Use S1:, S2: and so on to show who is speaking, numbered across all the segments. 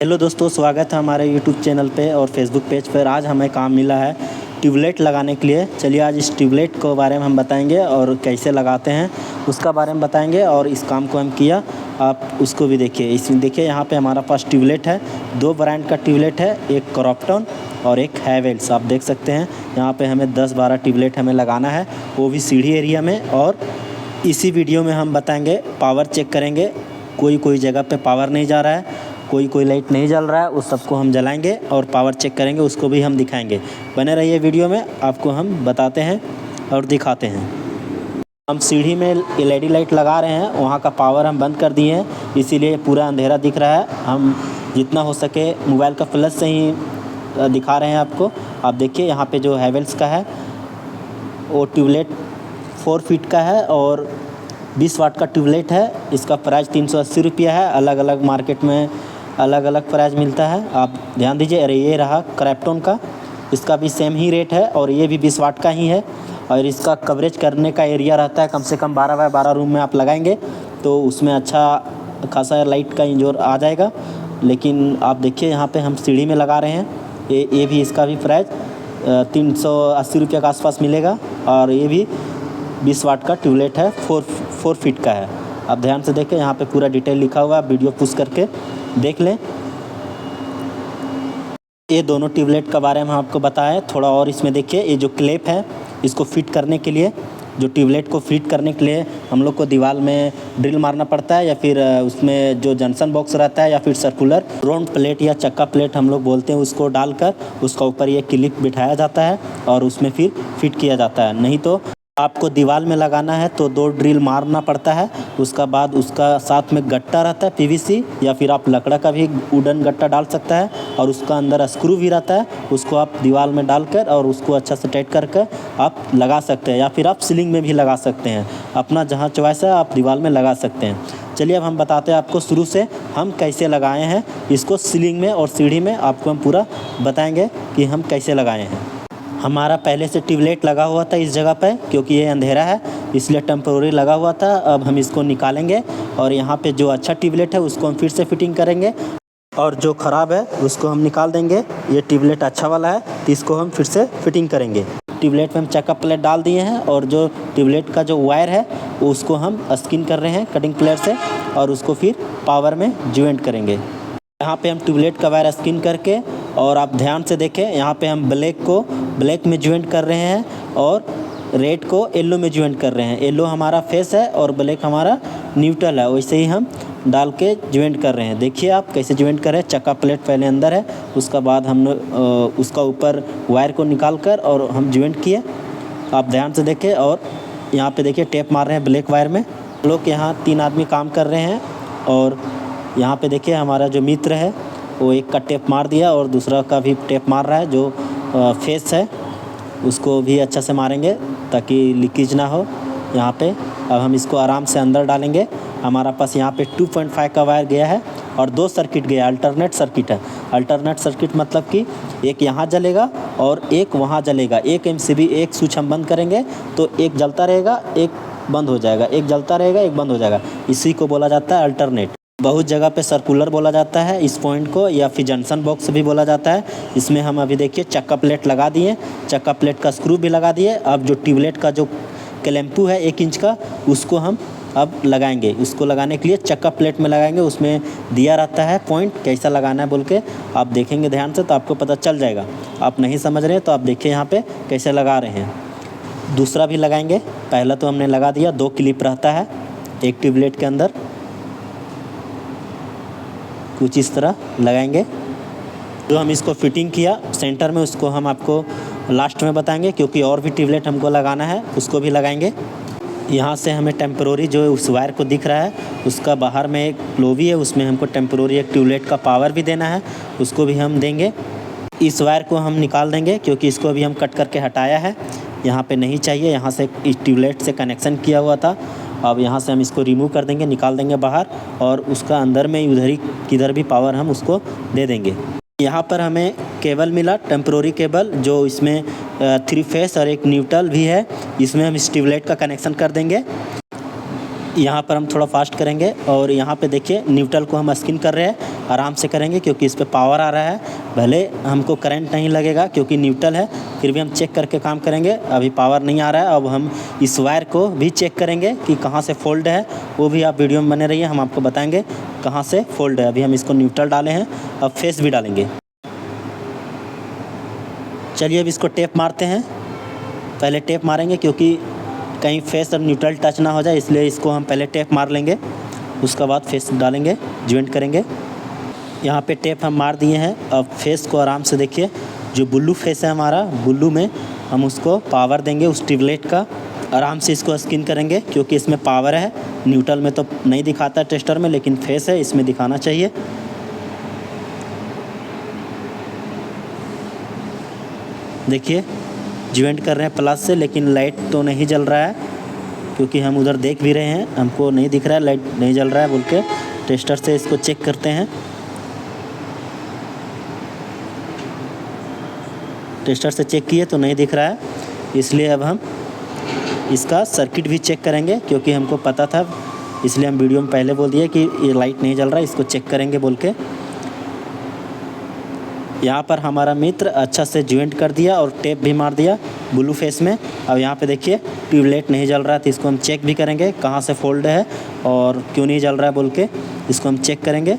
S1: Hello दोस्तों, स्वागत है हमारे यूट्यूब चैनल पे और फेसबुक पेज पर। आज हमें काम मिला है ट्यूबलाइट लगाने के लिए। चलिए आज इस ट्यूबलाइट के बारे में हम बताएंगे और कैसे लगाते हैं उसका बारे में बताएंगे। और इस काम को हम किया, आप उसको भी देखिए। इसमें देखिए यहाँ पे हमारा पास ट्यूबलाइट है। दो ब्रांड का ट्यूबलाइट है, एक क्रॉम्पटन और एक हैवेल्स। आप देख सकते हैं यहाँ पे हमें 10-12 ट्यूबलाइट हमें लगाना है, वो भी सीढ़ी एरिया में। और इसी वीडियो में हम बताएंगे, पावर चेक करेंगे। कोई जगह पे पावर नहीं जा रहा है, कोई लाइट नहीं जल रहा है, उस सबको हम जलाएंगे और पावर चेक करेंगे, उसको भी हम दिखाएंगे। बने रहिए वीडियो में, आपको हम बताते हैं और दिखाते हैं। हम सीढ़ी में एलईडी लाइट लगा रहे हैं, वहाँ का पावर हम बंद कर दिए हैं, इसीलिए पूरा अंधेरा दिख रहा है। हम जितना हो सके मोबाइल का फ्लैश से ही दिखा रहे हैं आपको। आप देखिए यहाँ पे जो हैवेल्स का है वो ट्यूबलाइट 4 फीट का है और 20 वाट का ट्यूबलाइट है। इसका प्राइस 380 रुपया है। अलग अलग मार्केट में अलग अलग प्राइस मिलता है, आप ध्यान दीजिए। अरे ये रहा क्रॉम्पटन का, इसका भी सेम ही रेट है और ये भी 20 वाट का ही है। और इसका कवरेज करने का एरिया रहता है कम से कम 12 बाय 12 रूम में आप लगाएंगे तो उसमें अच्छा खासा लाइट का इंजोर आ जाएगा। लेकिन आप देखिए यहाँ पे हम सीढ़ी में लगा रहे हैं। ये भी इसका भी प्राइस 380 रुपये के आसपास मिलेगा। और ये भी 20 वाट का ट्यूबलाइट है, 4 फीट का है। आप ध्यान से देखें, यहाँ पे पूरा डिटेल लिखा हुआ है, वीडियो पुश करके देख लें। ये दोनों ट्यूबलाइट के बारे में आपको बताया थोड़ा और इसमें देखिए। ये जो क्लिप है, इसको फिट करने के लिए, जो ट्यूबलाइट को फिट करने के लिए हम लोग को दीवार में ड्रिल मारना पड़ता है, या फिर उसमें जो जंक्शन बॉक्स रहता है, या फिर सर्कुलर राउंड प्लेट या चक्का प्लेट हम लोग बोलते हैं, उसको डालकर उसका ऊपर ये क्लिप बिठाया जाता है और उसमें फिर फिट किया जाता है। नहीं तो आपको दीवार में लगाना है तो 2 ड्रिल मारना पड़ता है। उसका बाद उसका साथ में गट्टा रहता है पीवीसी, या फिर आप लकड़ा का भी वुडन गट्टा डाल सकता है। और उसका अंदर स्क्रू भी रहता है, उसको आप दीवार में डालकर और उसको अच्छा से टाइट करके आप लगा सकते हैं, या फिर आप सीलिंग में भी लगा सकते हैं। अपना जहाँ चॉइस है आप दीवार में लगा सकते हैं। चलिए अब हम बताते हैं आपको शुरू से हम कैसे लगाए हैं इसको। सीलिंग में और सीढ़ी में आपको हम पूरा बताएँगे कि हम कैसे लगाए हैं। हमारा पहले से ट्यूबलाइट लगा हुआ था इस जगह पे, क्योंकि ये अंधेरा है इसलिए टेम्पोररी लगा हुआ था। अब हम इसको निकालेंगे और यहाँ पे जो अच्छा ट्यूबलाइट है उसको हम फिर से फिटिंग करेंगे, और जो ख़राब है उसको हम निकाल देंगे। ये ट्यूबलाइट अच्छा वाला है तो इसको हम फिर से फिटिंग करेंगे। ट्यूबलाइट में हम चक्का प्लेट डाल दिए हैं और जो ट्यूबलाइट का जो वायर है उसको हम स्किन कर रहे हैं कटिंग प्लेट से, और उसको फिर पावर में ज्वाइंट करेंगे। यहाँ पे हम ट्यूबलाइट का वायर स्किन करके, और आप ध्यान से देखें यहाँ पे हम ब्लैक को ब्लैक में ज्वाइंट कर रहे हैं और रेड को येलो में ज्वाइंट कर रहे हैं। येलो हमारा फेस है और ब्लैक हमारा न्यूट्रल है, वैसे ही हम डाल के ज्वाइंट कर रहे हैं। देखिए आप कैसे ज्वाइंट कर रहे हैं। चक्का प्लेट पहले अंदर है, उसका बाद हमने उसका ऊपर वायर को निकाल कर और हम ज्वाइंट किए। आप ध्यान से देखें। और यहाँ पे देखिए टेप मार रहे हैं ब्लैक वायर में। लोग यहाँ 3 आदमी काम कर रहे हैं, और यहाँ पे देखिए हमारा जो मित्र है वो एक का टेप मार दिया और दूसरा का भी टेप मार रहा है। जो फेस है उसको भी अच्छा से मारेंगे ताकि लीकेज ना हो यहाँ पे। अब हम इसको आराम से अंदर डालेंगे। हमारा पास यहाँ पे 2.5 का वायर गया है और 2 सर्किट गया, अल्टरनेट सर्किट है। अल्टरनेट सर्किट मतलब कि एक यहाँ जलेगा और एक वहाँ जलेगा। एक MCB, एक स्विच हम बंद करेंगे तो एक जलता रहेगा, एक बंद हो जाएगा, एक जलता रहेगा, एक बंद हो जाएगा। इसी को बोला जाता है अल्टरनेट। बहुत जगह पे सर्कुलर बोला जाता है इस पॉइंट को, या फिर जंक्शन बॉक्स भी बोला जाता है। इसमें हम अभी देखिए चक्का प्लेट लगा दिए, चक्का प्लेट का स्क्रू भी लगा दिए। अब जो ट्यूबलाइट का जो क्लैंपू है 1 इंच का, उसको हम अब लगाएंगे। उसको लगाने के लिए चक्का प्लेट में लगाएंगे, उसमें दिया रहता है पॉइंट कैसा लगाना है बोल के। आप देखेंगे ध्यान से तो आपको पता चल जाएगा। आप नहीं समझ रहे हैं तो आप देखिए यहाँ पे कैसे लगा रहे हैं। दूसरा भी लगाएंगे। पहला तो हमने लगा दिया, 2 क्लिप रहता है एक ट्यूबलाइट के अंदर, कुछ इस तरह लगाएंगे। जो हम इसको फिटिंग किया सेंटर में, उसको हम आपको लास्ट में बताएंगे, क्योंकि और भी ट्यूबलाइट हमको लगाना है, उसको भी लगाएंगे। यहाँ से हमें टेम्परोरी जो उस वायर को दिख रहा है उसका बाहर में एक लोवी है, उसमें हमको टेम्परोरी एक ट्यूबलाइट का पावर भी देना है, उसको भी हम देंगे। इस वायर को हम निकाल देंगे क्योंकि इसको अभी हम कट करके हटाया है, यहाँ पे नहीं चाहिए। यहाँ से इस ट्यूबलाइट से कनेक्शन किया हुआ था। अब यहाँ से हम इसको रिमूव कर देंगे, निकाल देंगे बाहर, और उसका अंदर में उधर ही किधर भी पावर हम उसको दे देंगे। यहाँ पर हमें केबल मिला, टेम्परोरी केबल, जो इसमें 3 फेस और एक न्यूट्रल भी है। इसमें हम इस ट्यूबलाइट का कनेक्शन कर देंगे। यहाँ पर हम थोड़ा फास्ट करेंगे और यहाँ पे देखिए न्यूट्रल को हम स्किन कर रहे हैं, आराम से करेंगे क्योंकि इस पे पावर आ रहा है। भले हमको करंट नहीं लगेगा क्योंकि न्यूट्रल है, फिर भी हम चेक करके काम करेंगे। अभी पावर नहीं आ रहा है। अब हम इस वायर को भी चेक करेंगे कि कहाँ से फोल्ड है, वो भी आप वीडियो में बने रहिए, हम आपको बताएँगे कहाँ से फोल्ड है। अभी हम इसको न्यूट्रल डाले हैं, अब फेस भी डालेंगे। चलिए अब इसको टेप मारते हैं। पहले टेप मारेंगे क्योंकि कहीं फेस और न्यूट्रल टच ना हो जाए, इसलिए इसको हम पहले टेप मार लेंगे, उसके बाद फेस डालेंगे, ज्वाइंट करेंगे। यहाँ पे टेप हम मार दिए हैं। अब फेस को आराम से देखिए, जो ब्लू फेस है हमारा, ब्लू में हम उसको पावर देंगे उस ट्यूबलाइट का। आराम से इसको स्किन करेंगे क्योंकि इसमें पावर है। न्यूट्रल में तो नहीं दिखाता टेस्टर में, लेकिन फेस है, इसमें दिखाना चाहिए। देखिए ज्वाइंट कर रहे हैं प्लस से, लेकिन लाइट तो नहीं जल रहा है क्योंकि हम उधर देख भी रहे हैं, हमको नहीं दिख रहा है, लाइट नहीं जल रहा है बोल के। टेस्टर से इसको चेक करते हैं। टेस्टर से चेक किए तो नहीं दिख रहा है, इसलिए अब हम इसका सर्किट भी चेक करेंगे क्योंकि हमको पता था, इसलिए हम वीडियो में पहले बोल दिए कि ये लाइट नहीं जल रहा है, इसको चेक करेंगे बोल के। यहाँ पर हमारा मित्र अच्छा से ज्वाइंट कर दिया और टेप भी मार दिया ब्लू फेस में। अब यहाँ पे देखिए ट्यूबलाइट नहीं जल रहा है, तो इसको हम चेक भी करेंगे कहाँ से फोल्ड है और क्यों नहीं जल रहा है बोल के, इसको हम चेक करेंगे।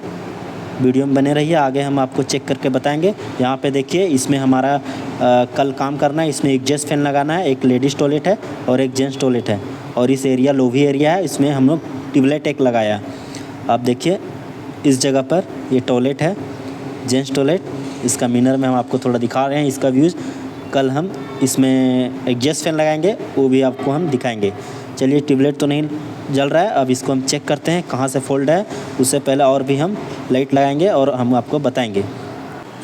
S1: वीडियो में बने रहिए, आगे हम आपको चेक करके बताएंगे। यहाँ पे देखिए इसमें हमारा कल काम करना है। इसमें एग्जॉस्ट फैन लगाना है, एक लेडीज़ टॉयलेट है और एक जेंट्स टॉयलेट है, और इस एरिया लोभी एरिया है, इसमें हम लोग ट्यूबलाइट एक लगाया। आप देखिए इस जगह पर ये टॉयलेट है, जेंट्स टॉयलेट। इसका मिरर में हम आपको थोड़ा दिखा रहे हैं इसका व्यूज़। कल हम इसमें एग्जॉस्ट फैन लगाएंगे, वो भी आपको हम दिखाएंगे। चलिए ट्यूबलाइट तो नहीं जल रहा है, अब इसको हम चेक करते हैं कहाँ से फोल्ड है। उससे पहले और भी हम लाइट लगाएंगे और हम आपको बताएंगे।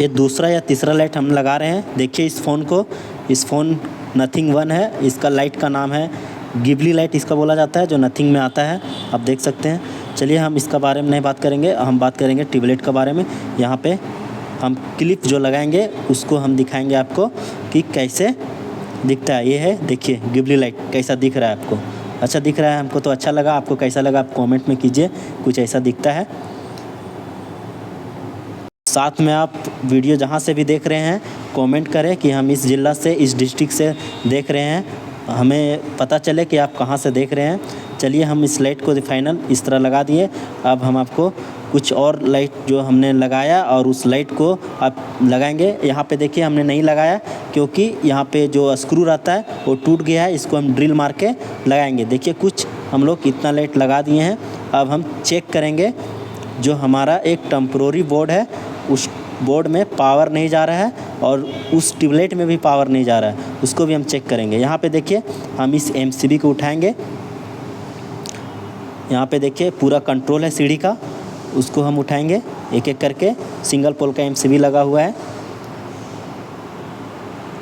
S1: ये दूसरा या तीसरा लाइट हम लगा रहे हैं। देखिए इस फ़ोन को, इस फ़ोन नथिंग 1 है, इसका लाइट का नाम है गिबली लाइट इसका बोला जाता है, जो नथिंग में आता है, आप देख सकते हैं। चलिए हम इसका बारे में नहीं बात करेंगे, हम बात करेंगे ट्यूबलाइट के बारे में। यहाँ पे हम क्लिप जो लगाएंगे उसको हम दिखाएंगे आपको कि कैसे दिखता है। ये है देखिए गिबली लाइट, कैसा दिख रहा है आपको? अच्छा दिख रहा है, हमको तो अच्छा लगा। आपको कैसा लगा आप कमेंट में कीजिए। कुछ ऐसा दिखता है। साथ में आप वीडियो जहाँ से भी देख रहे हैं कमेंट करें कि हम इस ज़िला से, इस डिस्ट्रिक्ट से देख रहे हैं, हमें पता चले कि आप कहाँ से देख रहे हैं। चलिए हम इस लाइट को फाइनल इस तरह लगा दिए। अब हम आपको कुछ और लाइट जो हमने लगाया और उस लाइट को आप लगाएंगे। यहाँ पे देखिए हमने नहीं लगाया क्योंकि यहाँ पे जो स्क्रू रहता है वो टूट गया है, इसको हम ड्रिल मार के लगाएंगे। देखिए कुछ हम लोग इतना लाइट लगा दिए हैं। अब हम चेक करेंगे जो हमारा एक टेम्पररी बोर्ड है, उस बोर्ड में पावर नहीं जा रहा है और उस ट्यूबलाइट में भी पावर नहीं जा रहा है, उसको भी हम चेक करेंगे। यहाँ पे देखिए हम इस MCB को उठाएंगे। यहाँ पे देखिए पूरा कंट्रोल है सीढ़ी का, उसको हम उठाएंगे एक एक करके। सिंगल पोल का MCB लगा हुआ है।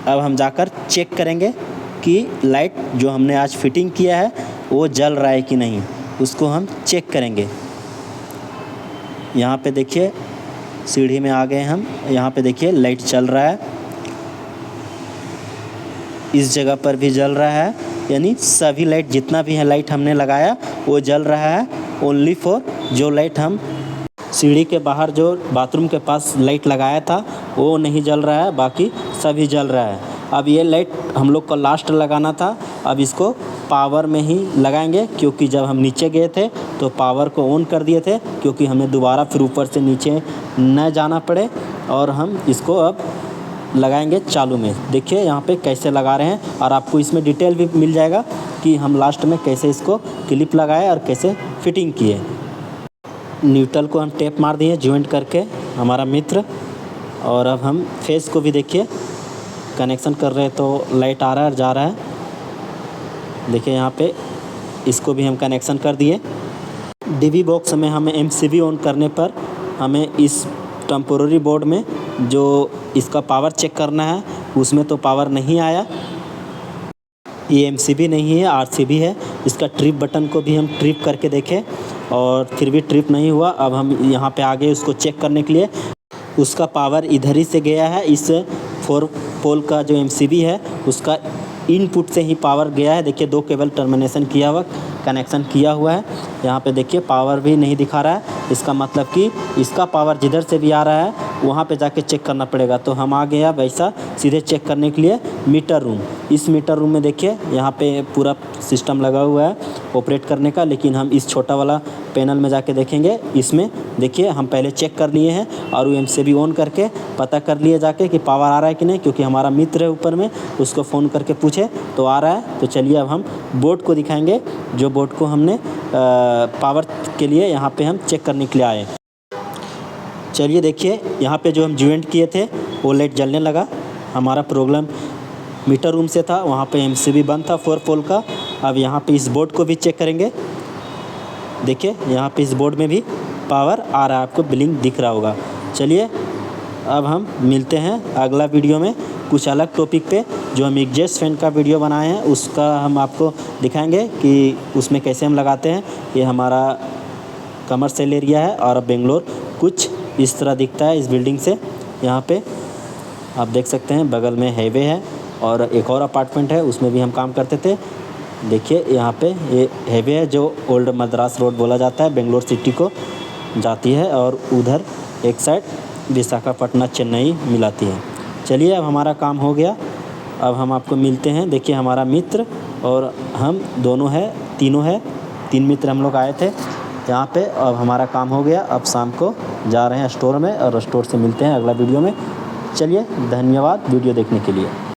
S1: अब हम जाकर चेक करेंगे कि लाइट जो हमने आज फिटिंग किया है वो जल रहा है कि नहीं, उसको हम चेक करेंगे। यहाँ पे देखिए सीढ़ी में आ गए हम। यहाँ पे देखिए लाइट चल रहा है, इस जगह पर भी जल रहा है, यानी सभी लाइट जितना भी है लाइट हमने लगाया वो जल रहा है। ओनली फॉर जो लाइट हम सीढ़ी के बाहर जो बाथरूम के पास लाइट लगाया था वो नहीं जल रहा है, बाकी सभी जल रहा है। अब ये लाइट हम लोग को लास्ट लगाना था, अब इसको पावर में ही लगाएंगे क्योंकि जब हम नीचे गए थे तो पावर को ऑन कर दिए थे, क्योंकि हमें दोबारा फिर ऊपर से नीचे न जाना पड़े। और हम इसको अब लगाएंगे चालू में। देखिए यहाँ पे कैसे लगा रहे हैं और आपको इसमें डिटेल भी मिल जाएगा कि हम लास्ट में कैसे इसको क्लिप लगाए और कैसे फिटिंग किए। न्यूट्रल को हम टेप मार दिए ज्वाइंट करके हमारा मित्र। और अब हम फेस को भी देखिए कनेक्शन कर रहे हैं तो लाइट आ रहा है और जा रहा है। देखिए यहाँ पे इसको भी हम कनेक्शन कर दिए। DB बॉक्स में हमें MCB ऑन करने पर हमें इस टेम्पोररी बोर्ड में जो इसका पावर चेक करना है उसमें तो पावर नहीं आया। ये MCB नहीं है, RCB है। इसका ट्रिप बटन को भी हम ट्रिप करके देखें और फिर भी ट्रिप नहीं हुआ। अब हम यहाँ पे आगे उसको चेक करने के लिए, उसका पावर इधर ही से गया है। इस 4 पोल का जो MCB है उसका इनपुट से ही पावर गया है। देखिए 2 केबल टर्मिनेशन किया हुआ कनेक्शन किया हुआ है। यहाँ पे देखिए पावर भी नहीं दिखा रहा है, इसका मतलब कि इसका पावर जिधर से भी आ रहा है वहाँ पे जाके चेक करना पड़ेगा। तो हम आ गए अब ऐसा सीधे चेक करने के लिए मीटर रूम। इस मीटर रूम में देखिए यहाँ पे पूरा सिस्टम लगा हुआ है ऑपरेट करने का, लेकिन हम इस छोटा वाला पैनल में जाके देखेंगे। इसमें देखिए हम पहले चेक कर लिए हैं और एमसीबी ऑन करके पता कर लिए जाके कि पावर आ रहा है कि नहीं, क्योंकि हमारा मित्र है ऊपर में, उसको फ़ोन करके पूछे तो आ रहा है। तो चलिए अब हम बोर्ड को दिखाएंगे, जो बोर्ड को हमने पावर के लिए यहाँ पे हम चेक करने के लिए आए। चलिए देखिए यहाँ पे जो हम ज्वाइंट किए थे वो लाइट जलने लगा। हमारा प्रॉब्लम मीटर रूम से था, वहाँ पे एमसीबी बंद था 4 पोल का। अब यहाँ पे इस बोर्ड को भी चेक करेंगे। देखिए यहाँ पे इस बोर्ड में भी पावर आ रहा है, आपको बिलिंग दिख रहा होगा। चलिए अब हम मिलते हैं अगला वीडियो में कुछ अलग टॉपिक पे। जो हम एग्जॉस्ट फैन का वीडियो बनाए हैं उसका हम आपको दिखाएंगे कि उसमें कैसे हम लगाते हैं। ये हमारा कमर्शियल एरिया है और बेंगलोर कुछ इस तरह दिखता है इस बिल्डिंग से। यहाँ पे आप देख सकते हैं बगल में हाईवे है और एक और अपार्टमेंट है, उसमें भी हम काम करते थे। देखिए यहाँ पे ये हाईवे है जो ओल्ड मद्रास रोड बोला जाता है, बेंगलोर सिटी को जाती है, और उधर एक साइड विशाखापट्टनम चेन्नई मिलाती है। चलिए अब हमारा काम हो गया, अब हम आपको मिलते हैं। देखिए हमारा मित्र और हम दोनों है, तीनों है, 3 मित्र हम लोग आए थे यहाँ पे। अब हमारा काम हो गया, अब शाम को जा रहे हैं स्टोर में और स्टोर से मिलते हैं अगला वीडियो में। चलिए धन्यवाद वीडियो देखने के लिए।